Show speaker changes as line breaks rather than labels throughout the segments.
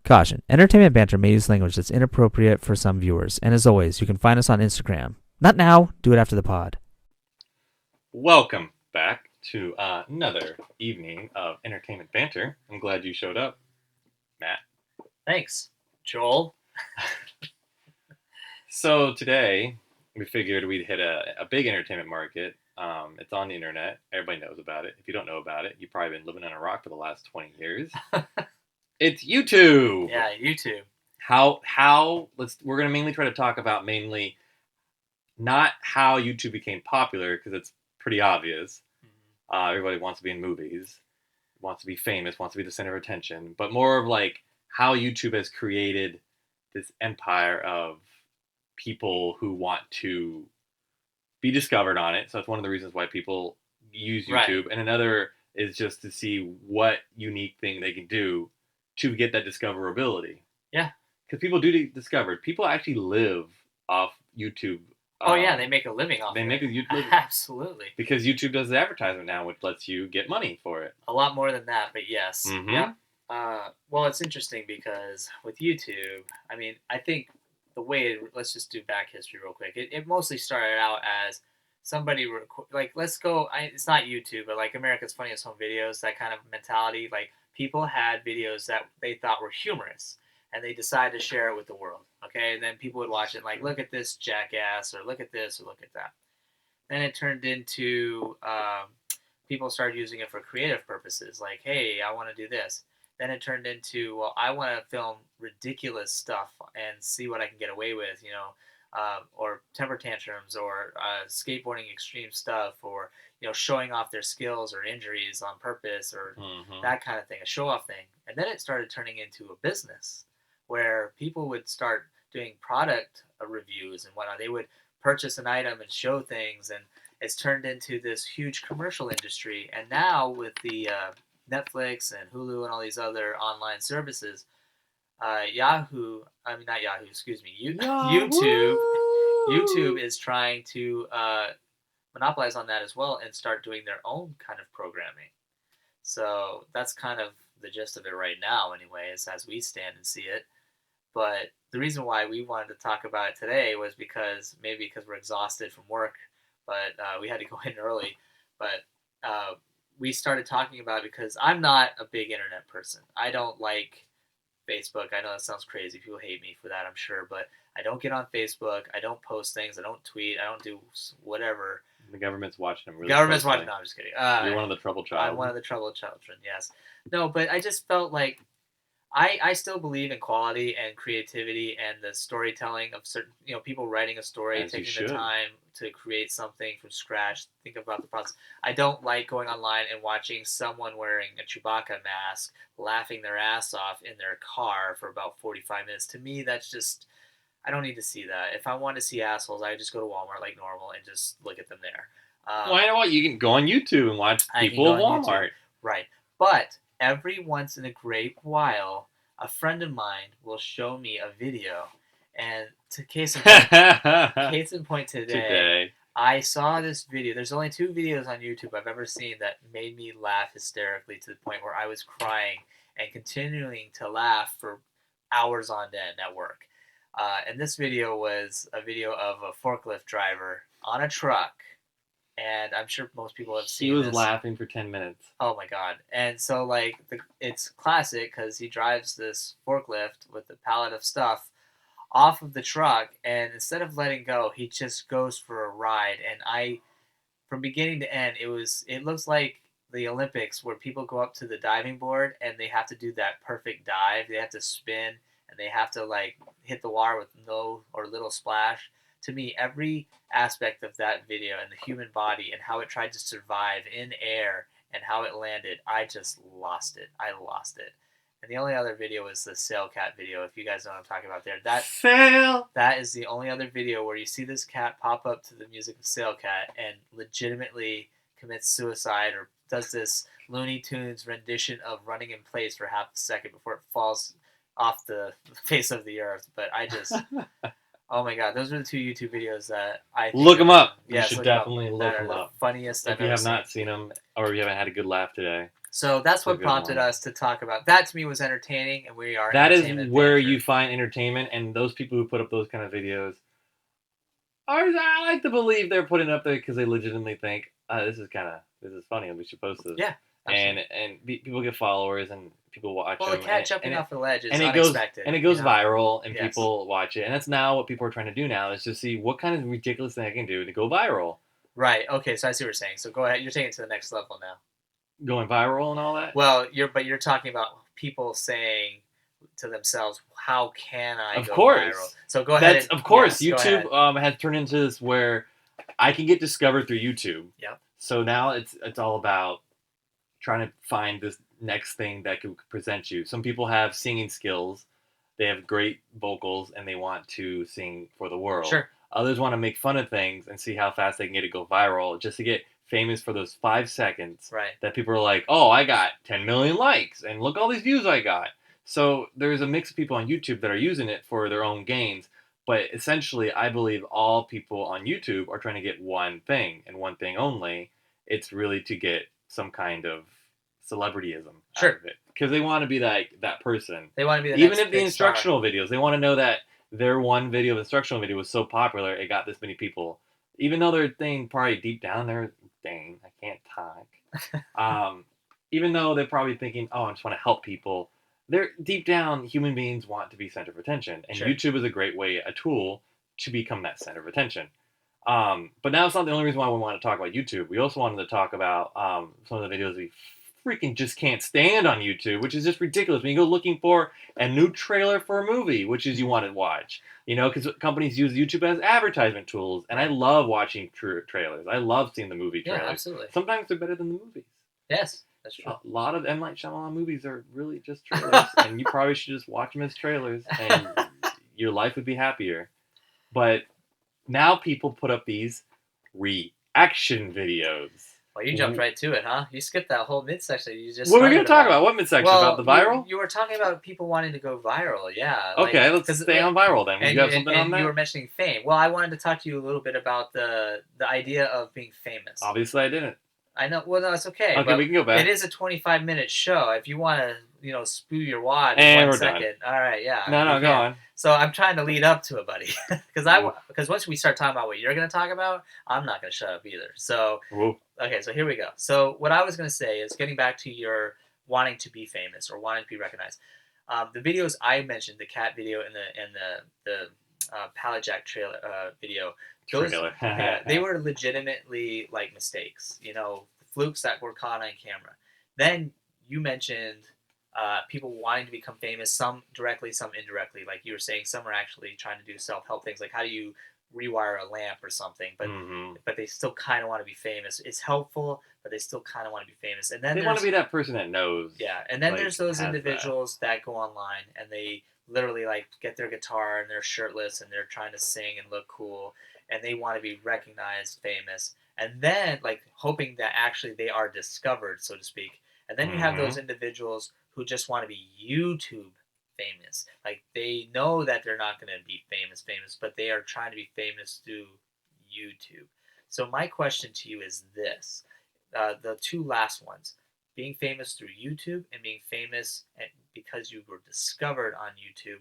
Caution. Entertainment banter may use language that's inappropriate for some viewers. And as always, you can find us on Instagram. Not now. Do it after the pod.
Welcome back to another evening of entertainment banter. I'm glad you showed up, Matt.
Thanks, Joel.
So today, we figured we'd hit a big entertainment market. It's on the internet. Everybody knows about it. If you don't know about it, you've probably been living on a rock for the last 20 years. It's YouTube.
Yeah, YouTube.
We're going to mainly try to talk about not how YouTube became popular, because it's pretty obvious. Everybody wants to be in movies, wants to be famous, wants to be the center of attention, but more of like how YouTube has created this empire of people who want to be discovered on it. So that's one of the reasons why people use YouTube. Right. And another is just to see what unique thing they can do to get that discoverability.
Yeah.
Because people do get discovered. People actually live off YouTube.
They make a living off it.
They make a YouTube living.
Absolutely.
Because YouTube does the advertisement now, which lets you get money for it.
A lot more than that, but yes.
Mm-hmm.
Yeah. Well, it's interesting because with YouTube, I mean, I think let's just do back history real quick. It mostly started out as somebody, it's not YouTube, but like America's Funniest Home Videos, that kind of mentality. Like, people had videos that they thought were humorous, and they decided to share it with the world, okay? And then people would watch it like, look at this jackass, or look at this, or look at that. Then it turned into people started using it for creative purposes, like, hey, I want to do this. Then it turned into, well, I want to film ridiculous stuff and see what I can get away with, or temper tantrums, or skateboarding extreme stuff, or showing off their skills or injuries on purpose, or that kind of thing, a show-off thing. And then it started turning into a business where people would start doing product reviews and whatnot. They would purchase an item and show things, and it's turned into this huge commercial industry. And now with the Netflix and Hulu and all these other online services, YouTube is trying to monopolize on that as well and start doing their own kind of programming. So that's kind of the gist of it right now, anyways, as we stand and see it. But the reason why we wanted to talk about it today was because we're exhausted from work, but we had to go in early. But we started talking about it because I'm not a big internet person. I don't like Facebook. I know that sounds crazy. People hate me for that, I'm sure. But I don't get on Facebook. I don't post things. I don't tweet. I don't do whatever.
The government's watching them.
No, I'm just kidding.
You're one of the troubled children.
I'm one of the troubled children, yes. No, but I just felt like I still believe in quality and creativity and the storytelling of certain, people writing a story, taking the time to create something from scratch, think about the process. I don't like going online and watching someone wearing a Chewbacca mask, laughing their ass off in their car for about 45 minutes. To me, that's just, I don't need to see that. If I want to see assholes, I just go to Walmart like normal and just look at them there.
Well, you know what? You can go on YouTube and watch people at Walmart.
Right. But every once in a great while, a friend of mine will show me a video. And case in point today, I saw this video. There's only 2 videos on YouTube I've ever seen that made me laugh hysterically to the point where I was crying and continuing to laugh for hours on end at work. And this video was a video of a forklift driver on a truck. And I'm sure most people have seen this.
He was laughing for 10 minutes.
Oh, my God. And so, it's classic because he drives this forklift with a pallet of stuff off of the truck. And instead of letting go, he just goes for a ride. And from beginning to end, it looks like the Olympics where people go up to the diving board and they have to do that perfect dive. They have to spin and they have to, hit the water with no or little splash. To me, every aspect of that video and the human body and how it tried to survive in air and how it landed, I just lost it. And the only other video was the Sail Cat video, if you guys know what I'm talking about there. That is the only other video where you see this cat pop up to the music of Sail Cat and legitimately commits suicide or does this Looney Tunes rendition of running in place for half a second before it falls off the face of the earth. But I just... Oh my God, those are the 2 YouTube videos that I think
look them up.
Yeah,
you should definitely look them up.
Funniest
if you have not seen them or you haven't had a good laugh today.
So that's
That's a
what
good
prompted
one.
us to talk about. That to me was entertaining, and we are
That is
entertainment
where
banter.
you find entertainment, and those people who put up those kind of videos I like to believe they're putting it up there because they legitimately think this is funny and we should post this.
Yeah,
And
absolutely.
people get followers and people watch
Well, the
them
cat jumping off the ledge is
and it
unexpected.
goes
you know?
viral and
Yes.
people watch it, and that's now what people are trying to do now is just see what kind of ridiculous thing I can do to go viral.
Right. Okay. So I see what you're saying. So go ahead. You're taking it to the next level now.
Going viral and all that.
Well, you're talking about people saying to themselves, "How can I
Of
go
course.
viral?" So go ahead.
That's of course
yes, go
YouTube
ahead.
has turned into this where I can get discovered through YouTube.
Yep.
So now it's all about trying to find this next thing that could present you. Some people have singing skills. They have great vocals and they want to sing for the world.
Sure.
Others want to make fun of things and see how fast they can get it go viral just to get famous for those 5 seconds.
Right.
That people are like, "Oh, I got 10 million likes and look all these views I got." So there's a mix of people on YouTube that are using it for their own gains. But essentially, I believe all people on YouTube are trying to get one thing and one thing only. It's really to get some kind of celebrityism
Sure.
out of it because they want to be that person.
They want to be the
Even
next
if the
big
instructional videos, they want to know that their one video, instructional video, was so popular it got this many people. Even though their thing probably deep down they're dang, I can't talk. Even though they're probably thinking, oh, I just want to help people. They're deep down, human beings want to be center of attention, and
Sure.
YouTube is a great way, a tool to become that center of attention. But now it's not the only reason why we want to talk about YouTube. We also wanted to talk about some of the videos we freaking just can't stand on YouTube, which is just ridiculous. When you go looking for a new trailer for a movie, which is you want to watch, because companies use YouTube as advertisement tools, and I love watching trailers. I love seeing the movie trailers.
Yeah, absolutely.
Sometimes they're better than the movies.
Yes, that's true.
A lot of M. Night Shyamalan movies are really just trailers, and you probably should just watch them as trailers, and your life would be happier. But now people put up these reaction videos.
Well, you jumped right to it, huh? You skipped that whole midsection. You just.
What are we going to talk about? What midsection?
Well,
about the viral?
You were talking about people wanting to go viral. Yeah.
Okay, let's stay on viral then. You have something on that?
You were mentioning fame. Well, I wanted to talk to you a little bit about the idea of being famous.
Obviously, I didn't.
I know. Well, no, it's okay.
Okay, we can go back.
It is a 25-minute show. If you want to, spew your wad
and
in 1
we're
second.
Done.
All right, yeah.
No, go on.
So I'm trying to lead up to it, buddy, because once we start talking about what you're going to talk about, I'm not going to shut up either. So okay, so here we go. So what I was going to say is getting back to your wanting to be famous or wanting to be recognized. The videos I mentioned, the cat video and the pallet jack trailer video. Those, they were legitimately like mistakes, flukes that were caught on camera. Then you mentioned people wanting to become famous, some directly, some indirectly. Like you were saying, some are actually trying to do self-help things, like how do you rewire a lamp or something, but they still kind of want to be famous. It's helpful, but they still kind of want to be famous. And then
they want to be that person that knows.
Yeah, and then there's those individuals that go online and they literally like get their guitar and they're shirtless and they're trying to sing and look cool and they want to be recognized, famous, and then like hoping that actually they are discovered, so to speak. And then you have those individuals who just want to be YouTube famous. Like they know that they're not going to be famous, but they are trying to be famous through YouTube. So my question to you is this: the two last ones, being famous through YouTube and being famous because you were discovered on YouTube.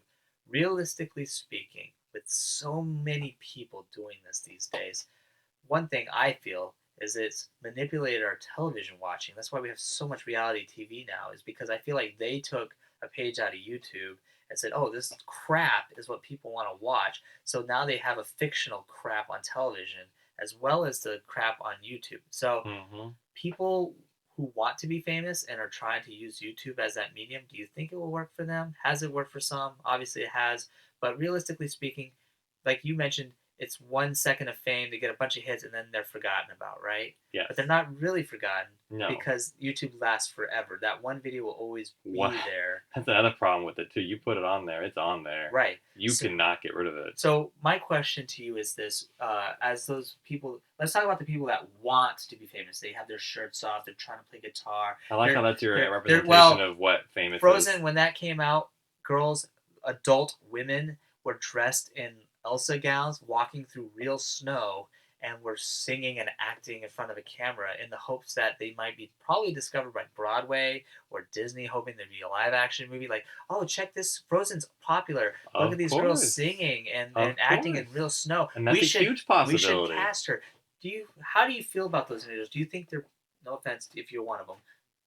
Realistically speaking, with so many people doing this these days, one thing I feel is it's manipulated our television watching. That's why we have so much reality TV now, is because I feel like they took a page out of YouTube and said, oh, this crap is what people want to watch. So now they have a fictional crap on television as well as the crap on YouTube. So people who want to be famous and are trying to use YouTube as that medium, do you think it will work for them? Has it worked for some? Obviously it has. But realistically speaking, like you mentioned, it's 1 second of fame, they get a bunch of hits, and then they're forgotten about, right?
Yes.
But they're not really forgotten because YouTube lasts forever. That one video will always be there.
That's another problem with it, too. You put it on there, it's on there.
Right.
You cannot get rid of it.
So my question to you is this. As those people, let's talk about the people that want to be famous. They have their shirts off, they're trying to play guitar.
I like how that's your representation of what famous
Frozen,
is.
when that came out, girls, adult women were dressed in Elsa gowns walking through real snow and were singing and acting in front of a camera in the hopes that they might be probably discovered by Broadway or Disney, hoping there'd be a live action movie like, oh, check this, Frozen's popular. Look at these girls singing and acting in real snow.
And that's a huge possibility.
We should cast her. How do you feel about those individuals? Do you think they're, no offense if you're one of them,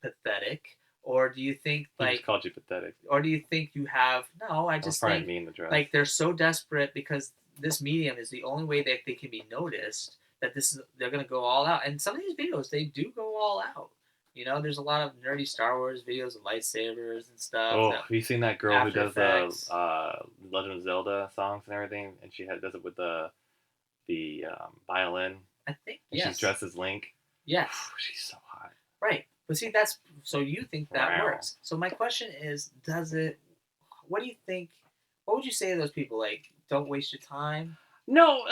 pathetic? Or do you think
He just called you pathetic.
Or do you think you have, no, I just think
mean the dress.
like they're so desperate because this medium is the only way that they can be noticed, that they're going to go all out. And some of these videos, they do go all out. You know, there's a lot of nerdy Star Wars videos of lightsabers and stuff.
Oh, have you seen that girl who does
Effects.
the Legend of Zelda songs and everything? And she does it with the violin.
I think,
and
yes.
She's dressed as Link.
Yes.
She's so hot.
Right. But see, so you think that works. So my question is, what do you think, what would you say to those people? Like, don't waste your time?
No.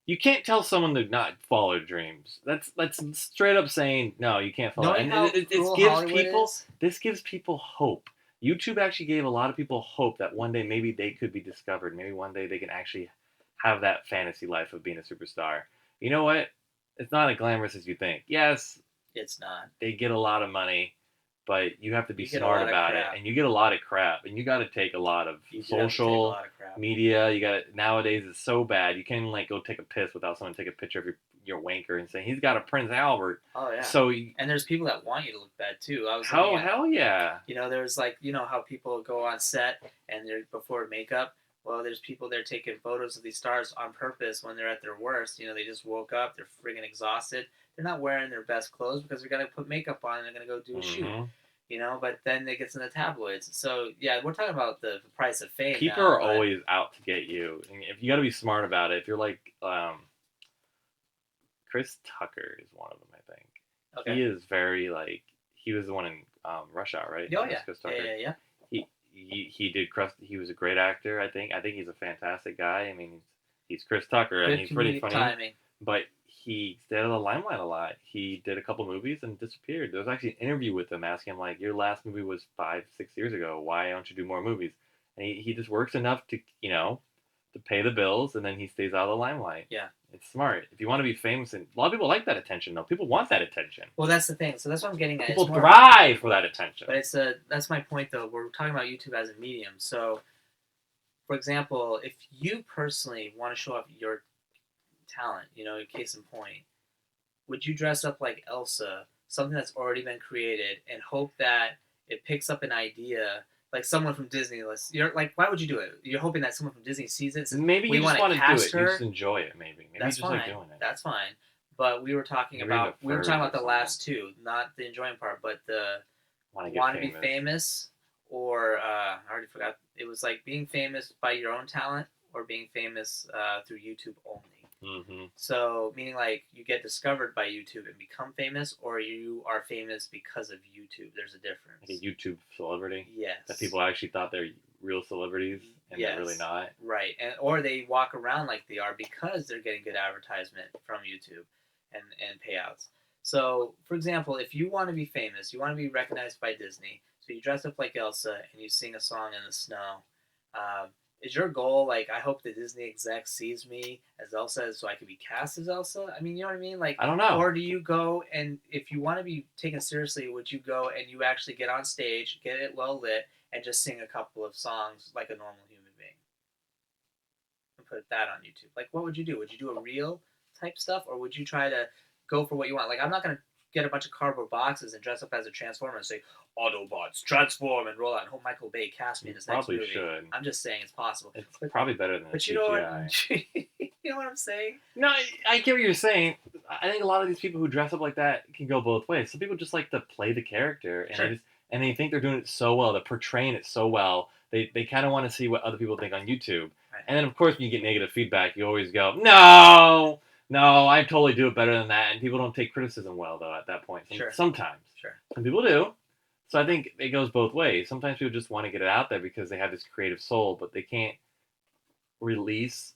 You can't tell someone to not follow their dreams. That's straight up saying, no, you can't follow. And this gives people hope. YouTube actually gave a lot of people hope that one day maybe they could be discovered. Maybe one day they can actually have that fantasy life of being a superstar. You know what? It's not as glamorous as you think. Yes,
it's not.
They get a lot of money, but you have to be smart about it. And you get a lot of crap. And you got to take a lot of social media. Nowadays it's so bad. You can't even go take a piss without someone take a picture of your wanker and saying he's got a Prince Albert.
Oh yeah.
So
and there's people that want you to look bad too.
Hell yeah.
You know, there's how people go on set and they're before makeup. Well, there's people there taking photos of these stars on purpose when they're at their worst. You know, they just woke up, they're friggin' exhausted. They're not wearing their best clothes because they're going to put makeup on and they're going to go do a shoot. You know, but then it gets in the tabloids. So, yeah, we're talking about the price of fame.
People are always out to get you. And if you got to be smart about it. If you're like Chris Tucker is one of them, I think. Okay. He is very he was the one in Rush Hour, right?
Oh, yeah.
Chris Tucker.
Yeah.
He did Crust. He was a great actor. I think he's a fantastic guy. I mean, he's Chris Tucker, and he's pretty funny. Timing. But he stayed out of the limelight a lot. He did a couple movies and disappeared. There was actually an interview with him asking him your last movie was 5-6 years ago. Why don't you do more movies? And he just works enough to to pay the bills, and then he stays out of the limelight.
Yeah,
it's smart. If you want to be famous, and a lot of people like that attention, though. People want that attention.
Well, that's the thing. So that's what I'm getting at.
People thrive for that attention.
But that's my point, though. We're talking about YouTube as a medium. So, for example, if you personally want to show off your talent, case in point, would you dress up like Elsa, something that's already been created, and hope that it picks up an idea? Like someone from Disney, why would you do it? You're hoping that someone from Disney sees it.
Maybe you just want to do it. You just enjoy it. Maybe
that's
you just
fine.
doing it.
That's fine. But we were talking about the last two, not the enjoying part, but the want to be famous, or I already forgot. It was like being famous by your own talent or being famous through YouTube only.
Mm-hmm.
So, meaning you get discovered by YouTube and become famous, or you are famous because of YouTube. There's a difference.
Like a YouTube celebrity?
Yes.
That people actually thought they're real celebrities, and they're really not?
Right. Or they walk around like they are because they're getting good advertisement from YouTube and payouts. So, for example, if you want to be famous, you want to be recognized by Disney, so you dress up like Elsa and you sing a song in the snow. Is your goal, I hope the Disney exec sees me as Elsa so I can be cast as Elsa? I mean, you know what I mean?
I don't know.
Or do you go, and if you want to be taken seriously, would you go and you actually get on stage, get it well lit, and just sing a couple of songs like a normal human being? And put that on YouTube. What would you do? Would you do a real type stuff, or would you try to go for what you want? I'm not going to get a bunch of cardboard boxes and dress up as a Transformer and say, Autobots, transform, and roll out. And hope Michael Bay cast me in his next movie.
Probably should.
I'm just saying it's possible.
It's probably better than
but
CGI.
You know what I'm saying?
No, I get what you're saying. I think a lot of these people who dress up like that can go both ways. Some people just like to play the character, and they think they're doing it so well. They're portraying it so well. They kind of want to see what other people think on YouTube. Right. And then, of course, when you get negative feedback, you always go, no, I totally do it better than that. And people don't take criticism well, though, at that point. Sometimes.
Sure.
Some people do. So I think it goes both ways. Sometimes people just want to get it out there because they have this creative soul, but they can't release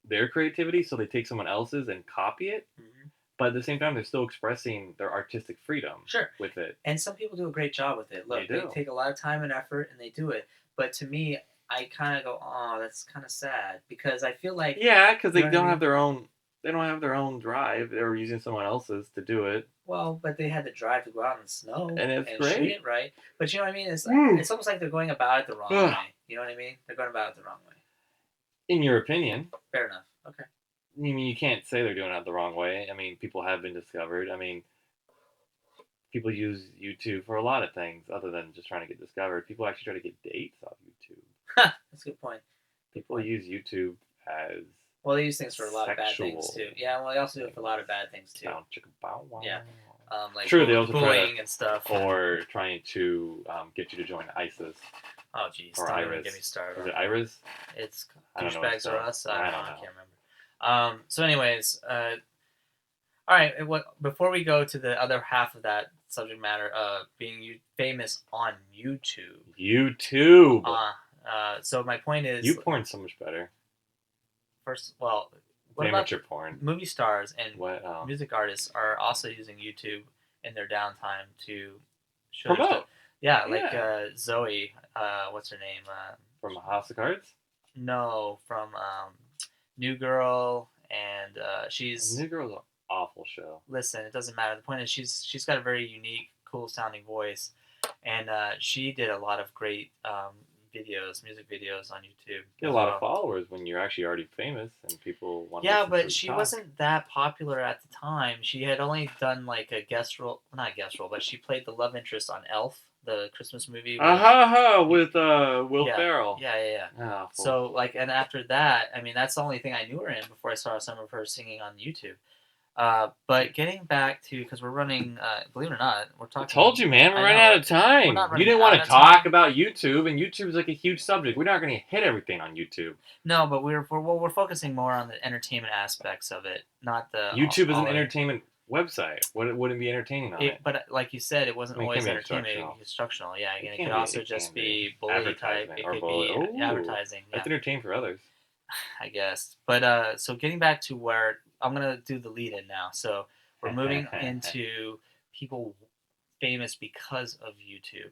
their creativity, so they take someone else's and copy it. Mm-hmm. But at the same time, they're still expressing their artistic freedom with it.
And some people do a great job with it. Look, they take a lot of time and effort, and they do it. But to me, I kind of go, oh, that's kind of sad. Because I feel like...
Yeah, because they don't have their own They don't have their own drive. They're using someone else's to do it.
Well, but they had the drive to go out in the snow
And it's
shoot
great.
it right. But you know what I mean? It's
Mm.
it's almost like they're going about it the wrong
Ugh.
way. You know what I mean? They're going about it the wrong way.
In your opinion.
Fair enough. Okay.
I mean, you can't say they're doing it the wrong way. I mean, people have been discovered. I mean, people use YouTube for a lot of things other than just trying to get discovered. People actually try to get dates off YouTube.
That's a good point.
People use YouTube as
Well, they use things for a lot of bad
sexual
things too. Yeah, well, they also do it for a lot of bad things too.
Sound chicka bow wow.
Yeah. Like
True, they also try
bullying
to-
and stuff.
Or trying to get you to join ISIS.
Oh, jeez.
Or
Don't even
Iris.
get me started.
Is it Iris?
It's
I don't know
douchebags
what
or
it's
us. I don't know. I
know.
can't remember. So, anyways, all right. Before we go to the other half of that subject matter, being famous on YouTube.
YouTube.
So my point is,
You porn's so much better.
first, well, what about
Amateur porn.
movie stars and
What?
music artists are also using YouTube in their downtime to show
Promote.
stuff. Yeah, like
Yeah.
Zoe. What's her name?
From House of Cards?
No, from New Girl, and she's.
New Girl's an awful show.
Listen, it doesn't matter. The point is, she's got a very unique, cool sounding voice, and she did a lot of great music videos on YouTube.
You get a lot of followers when you're actually already famous and people want to
Yeah,
listen to
but
you
she
talk.
wasn't that popular at the time. She had only done like a not guest role, but she played the love interest on Elf, the Christmas movie.
With Will Ferrell.
Yeah.
Oh,
So like, and after that, I mean, that's the only thing I knew her in before I saw some of her singing on YouTube. But getting back to, because we're running, believe it or not, we're talking.
I told you, man, we're
I
running
know.
out of time.
We're not
You
running
didn't
out
want to
of
talk
time.
about YouTube, and YouTube's like a huge subject. We're not going to hit everything on YouTube.
No, but we're focusing more on the entertainment aspects of it, not the.
YouTube is an
all-
entertainment website. What wouldn't be entertaining on it?
But like you said, it wasn't
I mean, it
always
can be
entertainment. It could be instructional. Yeah,
It
and it
can
could
be-
also
it
just
can be.
be bully type.
Advertisement
It
or
could
bully.
be
Ooh.
advertising. Yeah,
That's entertaining for others.
I guess. But so getting back to where I'm gonna do the lead in now. So we're moving into people famous because of YouTube.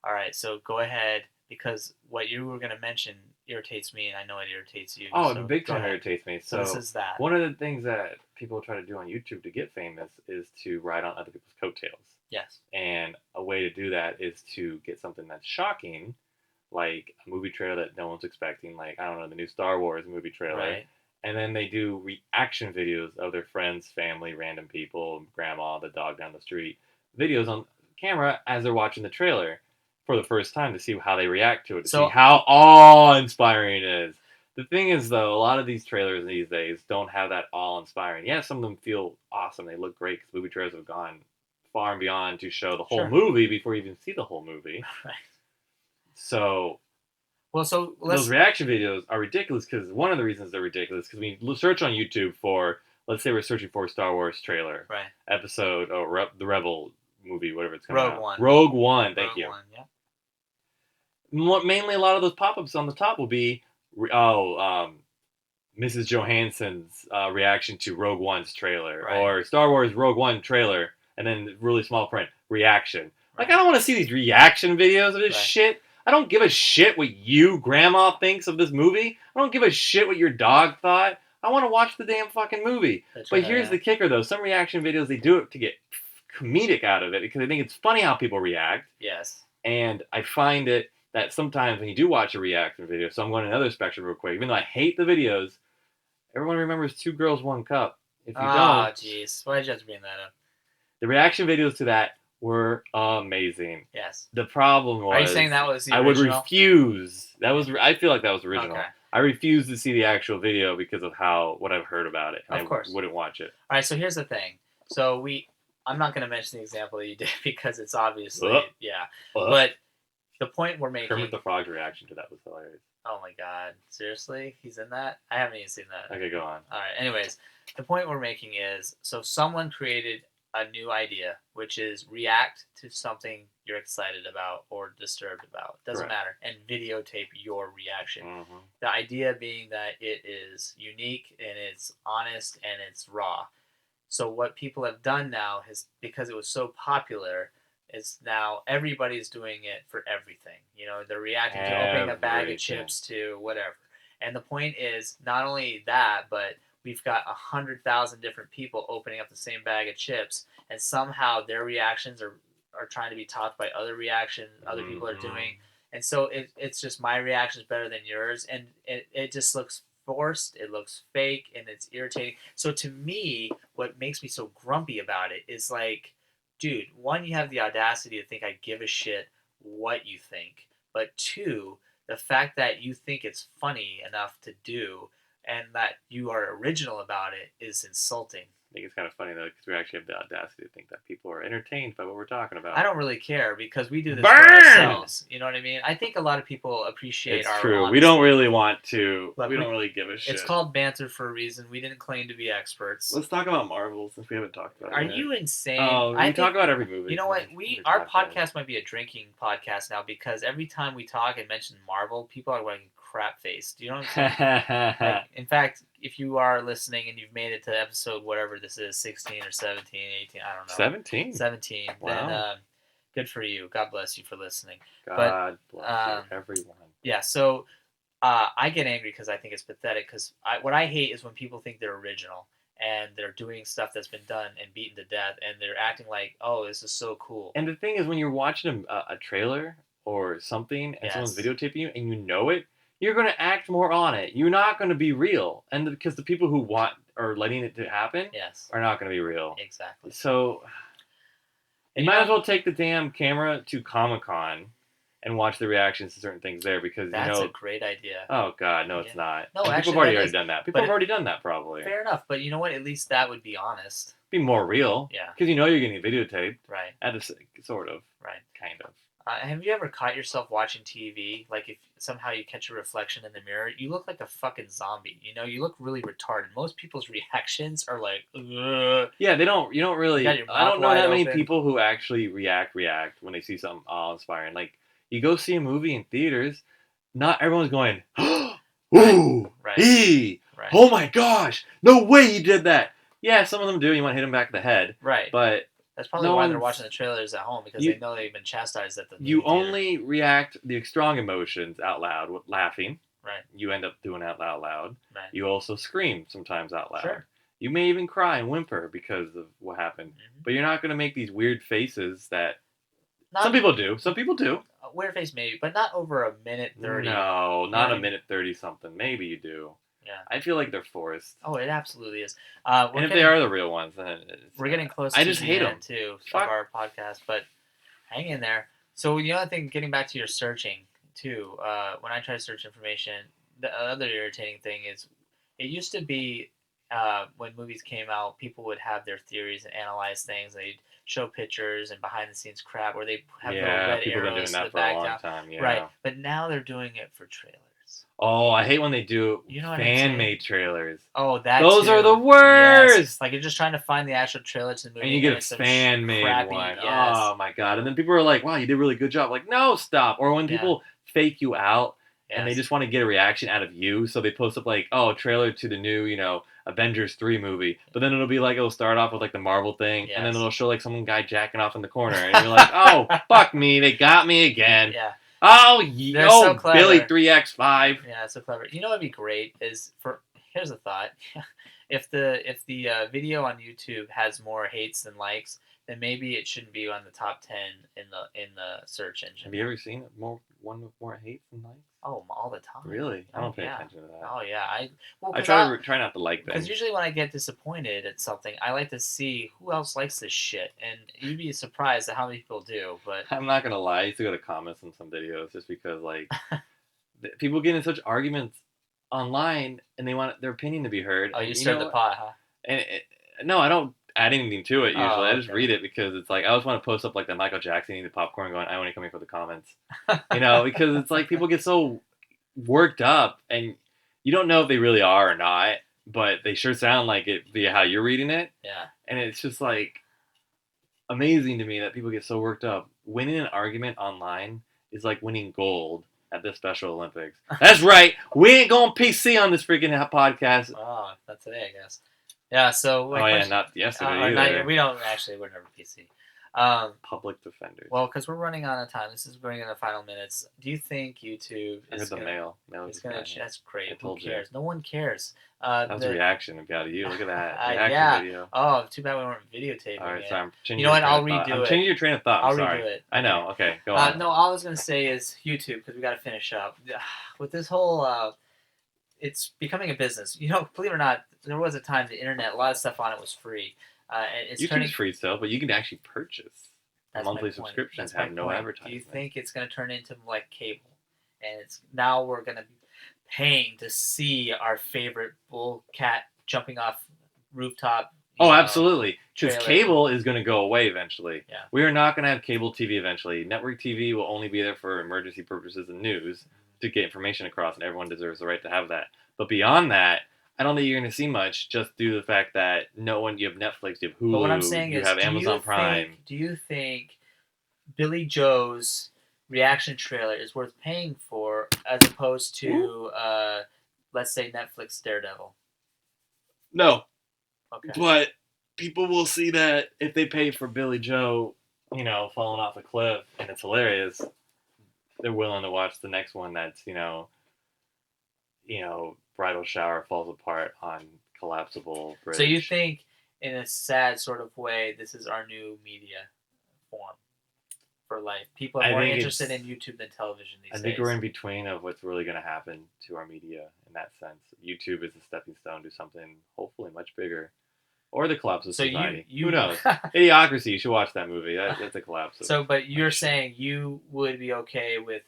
All right, so go ahead, because what you were gonna mention irritates me, and I know it irritates you.
Oh,
so
the big
go
time
ahead.
irritates me.
So this is that.
One of the things that people try to do on YouTube to get famous is to ride on other people's coattails.
Yes.
And a way to do that is to get something that's shocking, like a movie trailer that no one's expecting, like, I don't know, the new Star Wars movie trailer.
Right.
And then they do reaction videos of their friends, family, random people, grandma, the dog down the street, videos on camera as they're watching the trailer for the first time to see how they react to it, to
So-
see how awe-inspiring it is. The thing is, though, a lot of these trailers these days don't have that awe-inspiring. Yeah, some of them feel awesome. They look great because movie trailers have gone far and beyond to show the whole
Sure.
movie before you even see the whole movie.
Right.
So
Well, so
those reaction videos are ridiculous because one of the reasons they're ridiculous because when you search on YouTube for, let's say we're searching for a Star Wars trailer,
right.
episode, or the Rebel movie, whatever it's coming
Rogue
out.
One.
Rogue One, thank
Rogue
you.
One, yeah.
Mainly a lot of those pop-ups on the top will be, Mrs. Johansson's reaction to Rogue One's trailer,
Right.
or Star Wars Rogue One trailer, and then really small print, reaction. Like,
Right.
I don't want to see these reaction videos of this
Right.
shit. I don't give a shit what you, grandma, thinks of this movie. I don't give a shit what your dog thought. I want to watch the damn fucking movie.
That's
But
right,
here's
yeah.
the kicker, though. Some reaction videos, they do it to get comedic out of it because they think it's funny how people react.
Yes.
And I find it that sometimes when you do watch a reaction video, so I'm going another spectrum real quick, even though I hate the videos, everyone remembers Two Girls, One Cup. If you
Oh,
don't,
jeez. Why did you have to bring that up?
the reaction videos to that were amazing.
Yes.
The problem was,
Are you saying that was the
I would
original?
refuse. I feel like that was original.
Okay.
I refuse to see the actual video because of what I've heard about it. And
Of course.
I wouldn't watch it.
All right, so here's the thing. So I'm not going to mention the example that you did because it's obviously, yeah. But the point we're making.
Kermit the Frog's reaction to that was hilarious.
Oh my God. Seriously? He's in that? I haven't even seen that.
Okay, go on.
All right. Anyways, the point we're making is, so someone created a new idea, which is react to something you're excited about or disturbed about. Doesn't
Correct.
matter. And videotape your reaction.
Mm-hmm.
The idea being that it is unique and it's honest and it's raw. So what people have done now is, because it was so popular, is now everybody's doing it for everything. You know, they're reacting to opening a bag of
Everything.
chips to whatever. And the point is not only that, but we've got 100,000 different people opening up the same bag of chips, and somehow their reactions are trying to be topped by other reactions other people are doing. And so it's just my reaction is better than yours, and it just looks forced, it looks fake, and it's irritating. So to me, what makes me so grumpy about it is like, dude, one, you have the audacity to think I give a shit what you think, but two, the fact that you think it's funny enough to do and that you are original about it is insulting.
I think it's kind of funny though, because we actually have the audacity to think that people are entertained by what we're talking about.
I don't really care because we do this
Burn!
for ourselves. You know what I mean? I think a lot of people appreciate
It's
our
true.
honesty.
We don't really want to.
Look,
we don't really give a shit.
It's called Banter for a reason. We didn't claim to be experts.
Let's talk about Marvel since we haven't talked about it.
Are
yet.
you insane?
Oh, we talk about every movie.
You know what? Our podcast might be a drinking podcast now because every time we talk and mention Marvel, people are like crap faced. Do you know what I'm saying? Like, in fact, if you are listening and you've made it to episode whatever this is, 16 or 17, 18, I don't know.
17?
17.
Wow.
Then good for you. God bless you for listening.
God bless you, everyone.
Yeah, so I get angry because I think it's pathetic because what I hate is when people think they're original and they're doing stuff that's been done and beaten to death and they're acting like, oh, this is so cool.
And the thing is, when you're watching a trailer or something and someone's videotaping you and you know it, you're going to act more on it. You're not going to be real. And because the people who are letting it to happen are not going to be real.
Exactly.
So you might as well take the damn camera to Comic-Con and watch the reactions to certain things there because
that's a great idea.
Oh God, no, it's not.
No,
and
actually,
people have already done that. People have already done that probably.
Fair enough, but you know what? At least that would be honest.
Be more real.
Yeah.
Because you know you're getting videotaped.
Right.
At a sort of.
Right.
Kind of.
Have you ever caught yourself watching TV? Like if somehow you catch a reflection in the mirror, you look like a fucking zombie. You know, you look really retarded. Most people's reactions are like, ugh.
Yeah, they don't. You don't really. I don't know that many
open.
people who actually react when they see something awe-inspiring. Like you go see a movie in theaters, not everyone's going, ooh,
right.
Right. Oh my gosh, no way you did that. Yeah, some of them do. You want to hit them back in the head.
Right.
But
that's probably why they're watching the trailers at home because they know they've been chastised at the movie theater.
Only react the strong emotions out loud with laughing.
Right.
You end up doing that out loud.
Right.
You also scream sometimes out loud.
Sure.
You may even cry and whimper because of what happened. Mm-hmm. But you're not going to make these weird faces that some people do. Some people do.
A weird face maybe, but not over a minute 30.
No, not a minute 30 something. Maybe you do.
Yeah.
I feel like they're forced.
Oh, it absolutely is.
And if they are the real ones, then
we're getting close
to
the
hate
end, too, of our podcast, but hang in there. So the other thing, getting back to your searching, too, when I try to search information, the other irritating thing is it used to be when movies came out, people would have their theories and analyze things. They'd show pictures and behind-the-scenes crap where they have little red arrows in the background.
Time, yeah.
Right, but now they're doing it for trailers.
Oh, I hate when they do fan-made trailers.
Oh,
those are the worst.
Yes. Like you're just trying to find the actual trailer to the movie,
and you get a fan-made one.
Yes.
Oh my God! And then people are like, "Wow, you did a really good job." Like, no, stop. Or when people fake you out and they just want to get a reaction out of you, so they post up like, "Oh, trailer to the new, Avengers 3 movie," but then it'll be like it'll start off with like the Marvel thing, and then it'll show like some guy jacking off in the corner, and you're like, "Oh, fuck me, they got me again."
Yeah.
Oh,
so clever.
Billy 3x5.
Yeah, it's so clever. You know what'd be great is here's a thought. If the video on YouTube has more hates than likes, then maybe it shouldn't be on the top 10 in the search engine.
Have you ever seen one with more hates than likes?
Oh, all the time.
Really? I don't pay attention to that.
Oh yeah, I
try not to like things.
Because usually when I get disappointed at something, I like to see who else likes this shit, and you'd be surprised at how many people do. But
I'm not gonna lie, I used to go to comments on some videos just because like people get in such arguments online and they want their opinion to be heard.
Oh, you stir the pot, huh?
And no, I don't add anything to it usually.
Oh, okay.
I just read it because it's like I always want to post up like the Michael Jackson eating the popcorn going, "I only come here for the comments," because it's like people get so worked up and you don't know if they really are or not, but they sure sound like it via how you're reading it.
Yeah.
And it's just like amazing to me that people get so worked up. Winning an argument online is like winning gold at the Special Olympics. That's right. We ain't going PC on this freaking podcast.
Oh, that's today, I guess. Yeah, so...
not yesterday either.
We don't actually, we're never PC.
Public defenders.
Well, because we're running out of time. This is running in the final minutes. Do you think YouTube
I
is
heard the
gonna?
mail. Mail
It's
just
gonna.
got here.
That's great.
I
Who
told you.
cares? No one cares.
That was a reaction about you. Look at that reaction
yeah.
video.
Oh, too bad we weren't videotaping.
All right,
it.
so I'm changing.
You know what? I'll
I'm
redo it.
changing your train of thought.
I'll
Sorry.
redo it.
I know. Okay, go on.
No, all I was gonna say is YouTube because we got to finish up with this whole. It's becoming a business. You know, believe it or not, there was a time the internet, a lot of stuff on it was free. And it's
YouTube's
turning.
free still, but you can actually purchase.
That's
monthly
my point.
subscriptions
That's my
have no
point.
advertising.
Do you think it's going to turn into like cable? And it's now we're going to be paying to see our favorite bull cat jumping off rooftop.
Oh, absolutely. Because
trailer.
cable is going to go away eventually.
Yeah.
We are not going to have cable TV eventually. Network TV will only be there for emergency purposes and news to get information across, and everyone deserves the right to have that. But beyond that, I don't think you're going to see much just due to the fact that you have Netflix, you have Hulu,
But what I'm saying
you
is,
have Amazon Prime.
Do you think Billy Joe's reaction trailer is worth paying for as opposed to, let's say, Netflix Daredevil?
No.
Okay.
But people will see that if they pay for Billy Joe, falling off a cliff, and it's hilarious, they're willing to watch the next one that's, bridal shower falls apart on collapsible bridge.
So you think, in a sad sort of way, this is our new media form for life? People are more interested in YouTube than television these days.
I think we're in between of what's really going to happen to our media in that sense. YouTube is a stepping stone to something hopefully much bigger. Or the collapse of society. Who knows? Idiocracy. You should watch that movie. That's a collapse.
But you're saying you would be okay with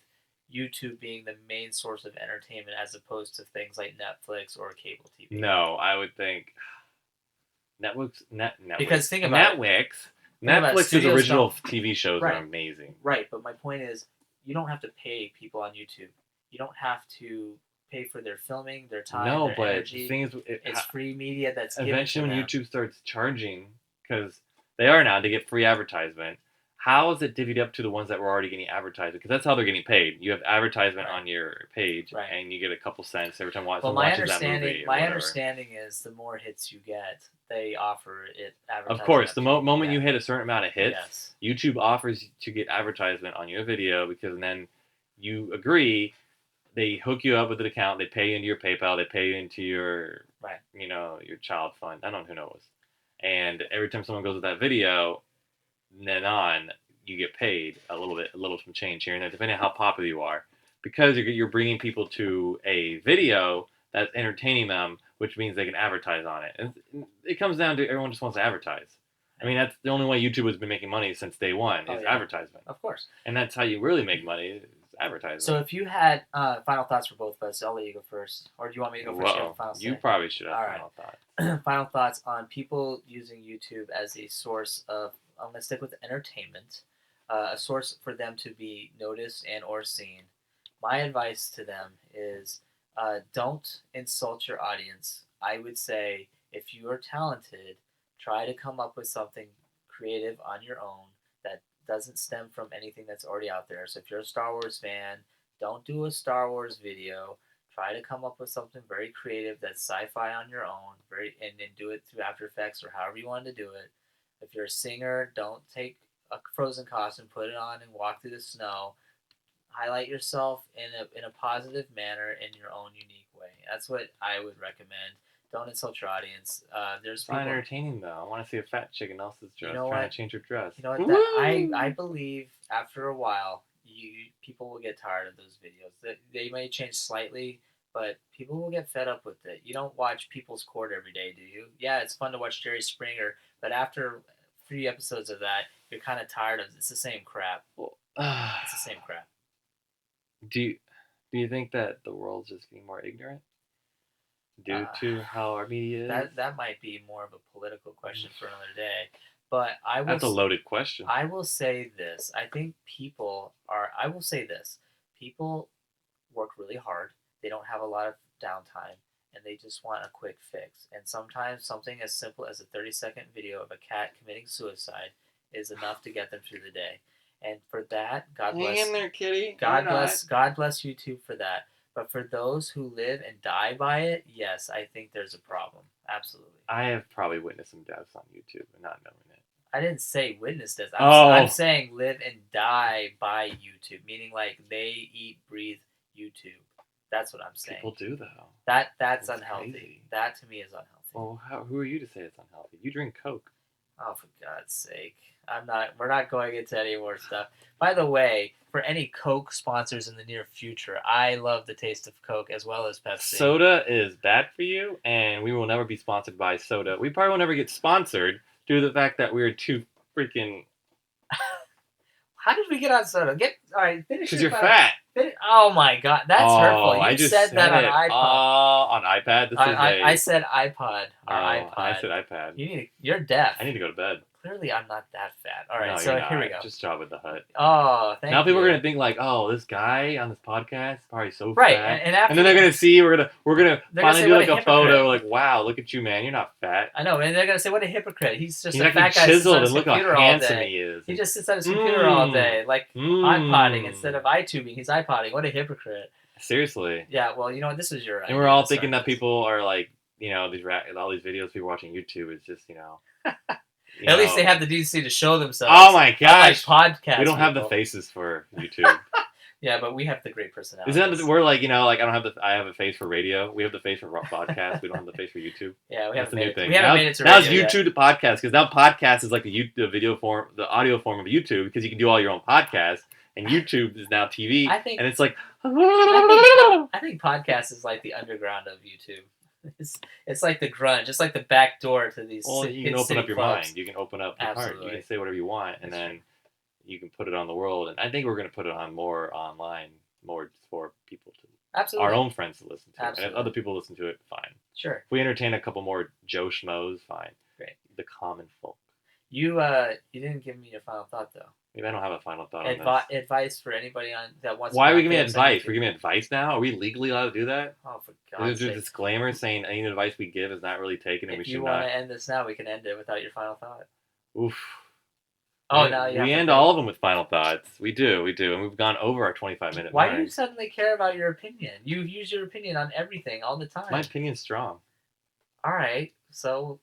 YouTube being the main source of entertainment as opposed to things like Netflix or cable TV?
No, I would think Netflix.
Because think about
Netflix's original TV shows are amazing.
Right, but my point is, you don't have to pay people on YouTube. You don't have to pay for their filming, their time, their energy.
The thing is,
it's free media that's
eventually when YouTube starts charging, because they are now to get free advertisement. How is it divvied up to the ones that were already getting advertised? Because that's how they're getting paid. You have advertisement on your page, and you get a couple cents every time someone watches that movie.
My understanding is the more hits you get, they offer it advertisement.
Of course, the moment you hit a certain amount of hits, YouTube offers to get advertisement on your video because then you agree. They hook you up with an account. They pay you into your PayPal. They pay you into your, your child fund. I don't know who knows. And every time someone goes with that video, then on, you get paid a little some change here and there, depending on how popular you are, because you're bringing people to a video that's entertaining them, which means they can advertise on it. And it comes down to everyone just wants to advertise. I mean, that's the only way YouTube has been making money since day one is advertisement.
Of course. And
that's how you really make money. Is advertising.
So if you had final thoughts for both of us, I'll let you go first. Or do you want me to go first?
You probably should have final thoughts.
Final thoughts on people using YouTube as a source of, I'm going to stick with entertainment, a source for them to be noticed and or seen. My advice to them is don't insult your audience. I would say if you are talented, try to come up with something creative on your own that doesn't stem from anything that's already out there. So if you're a Star Wars fan, don't do a Star Wars video. Try to come up with something very creative that's sci-fi on your own, and then do it through After Effects or however you want to do it. If you're a singer, don't take a Frozen costume, put it on, and walk through the snow. Highlight yourself in a positive manner in your own unique way. That's what I would recommend. Don't insult your audience. There's people,
entertaining though. I want to see a fat chick in Elsa's dress trying to change her dress.
You know what? I believe after a while, people will get tired of those videos. They may change slightly, but people will get fed up with it. You don't watch People's Court every day, do you? Yeah, it's fun to watch Jerry Springer, but after 3 episodes of that, you're kind of tired of it. It's the same crap. It's the same crap.
Do you think that the world's just getting more ignorant due to how our media is?
That might be more of a political question for another day. But
that's a loaded question.
I will say this. I think I will say this. People work really hard. They don't have a lot of downtime, and they just want a quick fix. And sometimes something as simple as a 30-second video of a cat committing suicide is enough to get them through the day. And for that, God bless.
Hang in there, kitty.
God bless YouTube for that. But for those who live and die by it, yes, I think there's a problem. Absolutely.
I have probably witnessed some deaths on YouTube and not knowing it.
I didn't say witness this.
Oh.
I'm saying live and die by YouTube, meaning like they eat, breathe YouTube. That's what I'm saying.
People do though.
That's
That's
unhealthy.
crazy.
That to me is unhealthy.
Well, who are you to say it's unhealthy? You drink Coke.
Oh, for God's sake. We're not going into any more stuff. By the way, for any Coke sponsors in the near future, I love the taste of Coke as well as Pepsi.
Soda is bad for you, and we will never be sponsored by soda. We probably will never get sponsored due to the fact that we're too freaking...
How did we get on soda? All right, finish.
Because you're fat.
Oh my God, that's hurtful. You
I just
said that on
it.
iPod.
On iPad?
I said iPod or iPod.
I said iPad.
You're deaf.
I need to go to bed.
Clearly, I'm not that fat. All right,
No,
so
you're not.
here we go.
Just Job with the Hut.
Oh, thank you.
Now people are gonna think like, oh, this guy on this podcast is probably so
right,
fat.
and after
And then they're gonna see we're gonna
They're
finally
gonna say,
do
"What
like
a
a
hypocrite."
photo like, wow, look at you, man, you're not fat.
I know, and they're gonna say, "What a hypocrite! He's just
He's
a
like
fat guy sits on
chiseled
his
and look
computer
how
all
handsome
day.
he is.
He just sits on his computer all day, like
Mm.
iPodding instead of iTubing. He's iPodding. What a hypocrite!"
Seriously.
Yeah, well, you know what? This was your
And
idea
we're all
to
thinking
start
that
this.
people are like, all these videos people watching YouTube is just,
At least they have the decency to show themselves.
Oh my gosh.
Unlike podcast.
We don't have the
people.
faces for YouTube.
Yeah, but we have the great personalities.
Isn't that, we're like, like I have a face for radio. We have the face for podcast. We don't have the face for YouTube.
Yeah, we
That's
haven't
the new
made it.
thing.
We haven't made it to
now it's
radio
YouTube to podcast, because now podcast is like the video form, the audio form of YouTube, because you can do all your own podcasts, and YouTube is now TV.
I think-
and it's like
I think podcast is like the underground of YouTube. It's like the grunge. It's like the back door to these.
well, you can open up your
clubs.
mind. You can open up your heart.
Absolutely.
You can say whatever you want, and
That's
then
true.
you can put it on the world. And I think we're going to put it on more online, more for people to
Absolutely.
our own friends to listen to. And if
Absolutely.
other people listen to it, fine.
Sure.
If we entertain a couple more Joe Schmoes, fine.
Great.
The common folk.
You didn't give me your final thought though.
Maybe I don't have a final thought on this.
Advice for anybody that wants.
Why
to
are we giving
podcast
advice?
on
We're
YouTube.
giving advice now? Are we legally allowed to do that?
Oh, for
Is
God's
there a
sake!
disclaimer saying any advice we give is not really taken and we
If
should
you want
not?
to end this now, we can end it without your final thought.
Oof.
Oh, now you have
we
to
end
think.
all of them with final thoughts. We do, and we've gone over our 25-minute
Why
mark.
do you suddenly care about your opinion? You use your opinion on everything all the time.
My opinion's strong.
All right, so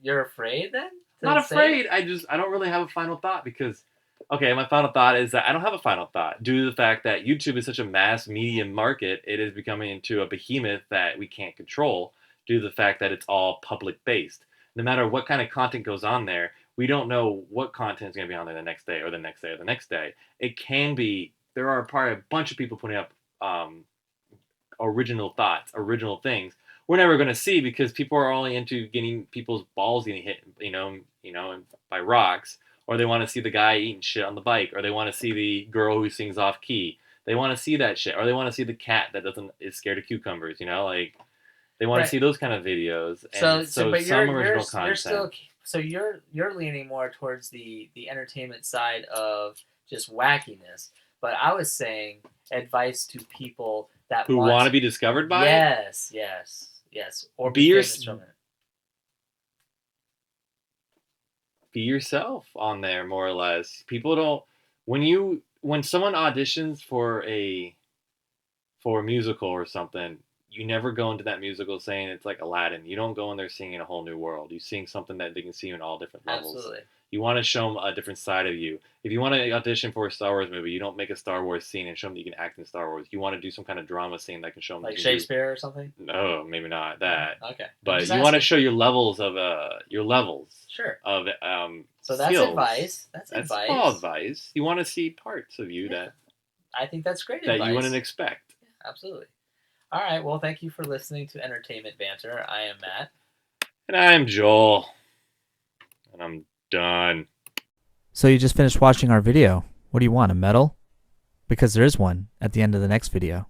you're afraid then?
I'm not afraid. I don't really have a final thought because, okay, my final thought is that I don't have a final thought due to the fact that YouTube is such a mass media market. It is becoming into a behemoth that we can't control due to the fact that it's all public based. No matter what kind of content goes on there, we don't know what content is going to be on there the next day or the next day or the next day. It can be, there are probably a bunch of people putting up original thoughts, original things. We're never going to see because people are only into getting people's balls getting hit, by rocks, or they want to see the guy eating shit on the bike, or they want to see the girl who sings off key. They want to see that shit, or they want to see the cat that is scared of cucumbers. They want
Right.
to see those kind of videos. And
But
some
you're
original content.
you're still so you're leaning more towards the entertainment side of just wackiness. But I was saying advice to people that
who want to be discovered by it?
Yes, or
Be
be
your-
famous from it.
Be yourself on there, more or less. People don't when someone auditions for a musical or something, you never go into that musical saying it's like Aladdin. You don't go in there singing a whole new world. You sing something that they can see you in all different levels.
Absolutely.
You want to show them a different side of you. If you want to audition for a Star Wars movie, you don't make a Star Wars scene and show them that you can act in Star Wars. You want to do some kind of drama scene that can show them
Like
that you can do-
Shakespeare or something?
No, maybe not that.
Okay.
But
Just
you want to
asking.
show your levels of
Sure.
of
So that's
skills.
advice. That's
That's
advice.
all advice. You want to see parts of you
I think that's great
that
advice.
you wouldn't expect.
Absolutely. All right. Well, thank you for listening to Entertainment Banter. I am Matt.
And I'm Joel. And I'm done.
So you just finished watching our video. What do you want, a medal? Because there is one at the end of the next video.